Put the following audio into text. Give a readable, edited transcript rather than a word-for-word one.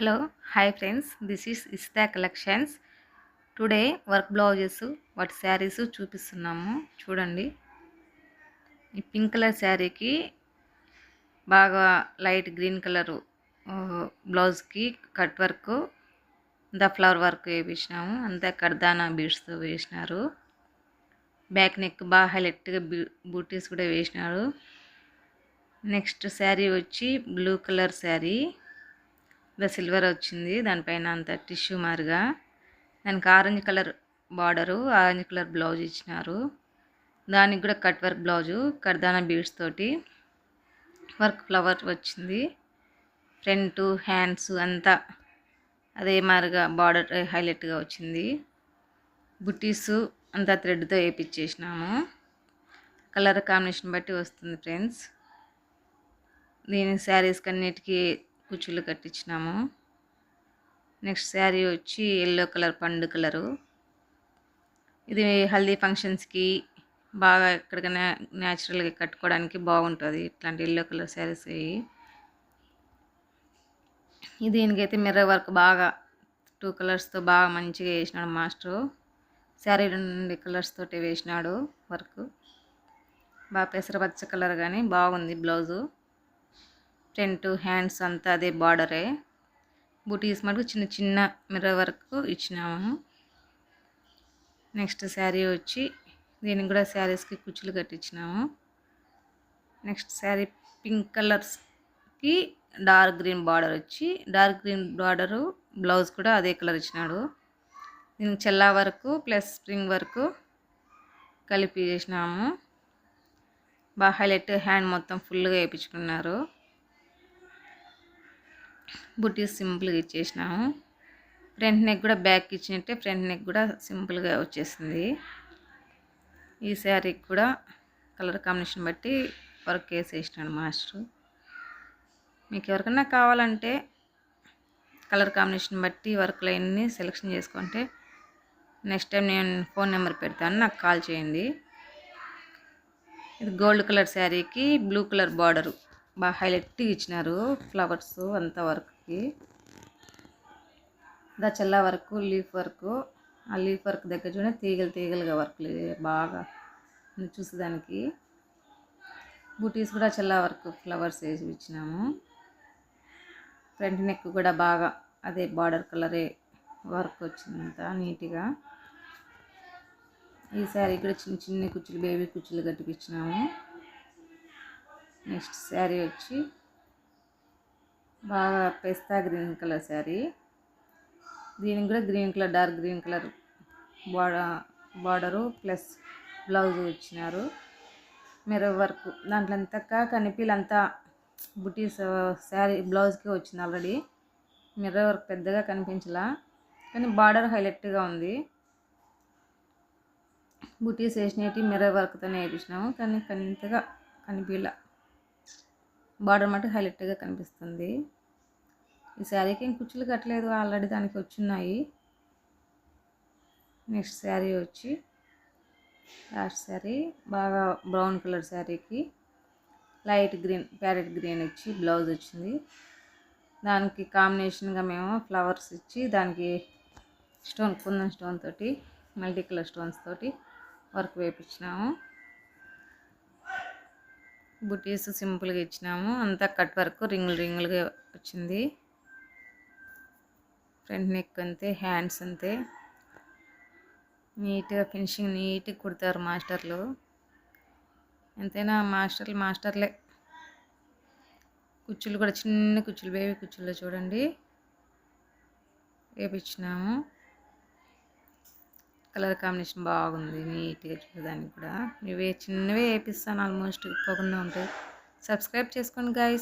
Hello hi friends, this is ఇస్తా collections. Today work blouses వాటి శారీస్ చూపిస్తున్నాము. చూడండి, ఈ పింక్ కలర్ శారీకి బాగా లైట్ గ్రీన్ కలరు బ్లౌజ్కి కట్ వర్క్, ఫ్లవర్ వర్క్ వేపించినాము. అంతా కర్దానా బీడ్స్తో వేసినారు. బ్యాక్ నెక్ బాగా హైలైట్గా బూటీస్ కూడా వేసినారు. నెక్స్ట్ శారీ వచ్చి బ్లూ కలర్ శారీ, సిల్వర్ వచ్చింది. దానిపైన అంత టిష్యూ మారుగా, దానికి orange colour border, orange colour blouse ఇచ్చినారు. దానికి కూడా కట్ వర్క్ బ్లౌజు, కర్దానా బీడ్స్ తోటి వర్క్ ఫ్లవర్ వచ్చింది. ఫ్రంట్ హ్యాండ్స్ అంతా అదే మారుగా బార్డర్ హైలైట్గా వచ్చింది. బుట్టీస్ అంతా థ్రెడ్తో వేయించేసినాము. కలర్ కాంబినేషన్ బట్టి వస్తుంది ఫ్రెండ్స్. దీని శారీస్ కన్నిటికీ కుచ్చులు కట్టించినాము. నెక్స్ట్ శారీ వచ్చి ఎల్లో కలర్, పండు కలరు. ఇది హల్దీ ఫంక్షన్స్కి బాగా ఎక్కడికైనా న్యాచురల్గా కట్టుకోవడానికి బాగుంటుంది ఇట్లాంటి ఎల్లో కలర్ శారీస్. దీనికైతే మిర్రర్ వర్క్ బాగా 2 కలర్స్తో బాగా మంచిగా వేసినాడు మాస్టరు. శారీ 2 కలర్స్ తోటి వేసినాడు వర్క్. బాగా పెసరపచ్చ కలర్ కానీ బాగుంది బ్లౌజు. ఫ్రంట్ హ్యాండ్స్ అంతా అదే బార్డరే. బూటీస్ మటుకు చిన్న చిన్న మిర్రర్ వర్క్ ఇచ్చినాము. నెక్స్ట్ శారీ వచ్చి దీనికి కూడా శారీస్కి కుచ్చులు కట్టించినాము. నెక్స్ట్ శారీ పింక్ కలర్స్కి డార్క్ గ్రీన్ బార్డర్ వచ్చి, డార్క్ గ్రీన్ బార్డరు బ్లౌజ్ కూడా అదే కలర్ ఇచ్చినాడు. దీనికి చెల్లా వర్క్ ప్లస్ స్ప్రింగ్ వర్క్ కలిపి చేసినాము. బాగా హైలైట్ హ్యాండ్ మొత్తం ఫుల్గా వేయించుకున్నారు. బుటీస్ సింపుల్గా ఇచ్చేసినాము. ఫ్రంట్ నెక్ కూడా బ్యాక్ ఇచ్చినట్టే ఫ్రంట్ నెక్ కూడా సింపుల్గా వచ్చేసింది. ఈ శారీకి కూడా కలర్ కాంబినేషన్ బట్టి వర్క్ వేసేసినాడు మాస్టర్. మీకు ఎవరికైనా కావాలంటే కలర్ కాంబినేషన్ బట్టి వర్క్ లైన్ని సెలెక్షన్ చేసుకుంటే నెక్స్ట్ టైం నేను ఫోన్ నెంబర్ పెడతాను, నాకు కాల్ చేయండి. ఇది గోల్డ్ కలర్ శారీకి బ్లూ కలర్ బార్డరు బాగా హైలైట్గా ఇచ్చినారు. ఫ్లవర్స్ అంతా వర్క్కి చెల్లా వర్క్, లీఫ్ వర్క్. ఆ లీఫ్ వర్క్ దగ్గర చూడండి తీగలు తీగలుగా వర్క్లు బాగా చూసేదానికి. బూటీస్ కూడా చెల్లా వర్క్ ఫ్లవర్స్ వేసి ఇచ్చినాము. ఫ్రంట్ నెక్ కూడా బాగా అదే బార్డర్ కలరే వర్క్ వచ్చిందంత నీట్గా. ఈ శారీ కూడా చిన్న చిన్న కుచ్చులు, బేబీ కుచ్చులు కట్టిపించినాము. నెక్స్ట్ శారీ వచ్చి బాగా పెస్తా గ్రీన్ కలర్ శారీ. దీనికి కూడా green colour, dark green colour border plus blouse ఇచ్చినారు. మిర్రర్ వర్క్ దాంట్లో అంతగా కనిపిలంతా బుటీస్ శారీ బ్లౌజ్కి వచ్చింది ఆల్రెడీ. మిర్రర్ వర్క్ పెద్దగా కనిపించలా, కానీ బార్డర్ హైలైట్గా ఉంది. బుటీస్ వేసినవి మిర్రర్ వర్క్తోనే వేయించినాము, కానీ అంతగా కనిపించలా. బార్డర్ మటు హైలైట్గా కనిపిస్తుంది. ఈ శారీకి ఏం కుచ్చులు కట్టలేదు, ఆల్రెడీ దానికి వచ్చున్నాయి. నెక్స్ట్ శారీ వచ్చి లాస్ట్ శారీ బాగా బ్రౌన్ కలర్ శారీకి లైట్ గ్రీన్, ప్యారెట్ గ్రీన్ ఇచ్చి బ్లౌజ్ వచ్చింది. దానికి కాంబినేషన్గా మేము ఫ్లవర్స్ ఇచ్చి దానికి స్టోన్, కుందన్ స్టోన్ తోటి, మల్టీ కలర్ స్టోన్స్ తోటి వర్క్ వేయించినాము. బుటీస్ సింపుల్గా ఇచ్చినాము. అంతా కట్ వర్క్ రింగులుగా వచ్చింది. ఫ్రంట్ నెక్ అంతే, హ్యాండ్స్ అంతే నీట్గా ఫినిషింగ్ నీట్గా కుడతారు మాస్టర్లు. ఎంతైనా మాస్టర్లే. కుచ్చులు కూడా చిన్న కుచ్చులు, బేబీ కుచ్చుల్లో చూడండి వేపించినాము. కలర్ కాంబినేషన్ బాగుంది నీట్గా చూడడానికి కూడా. ఇవే చిన్నవే వేపిస్తాను, ఆల్మోస్ట్ ఎక్కువకుండా ఉంటాయి. సబ్స్క్రైబ్ చేసుకోండి గైస్.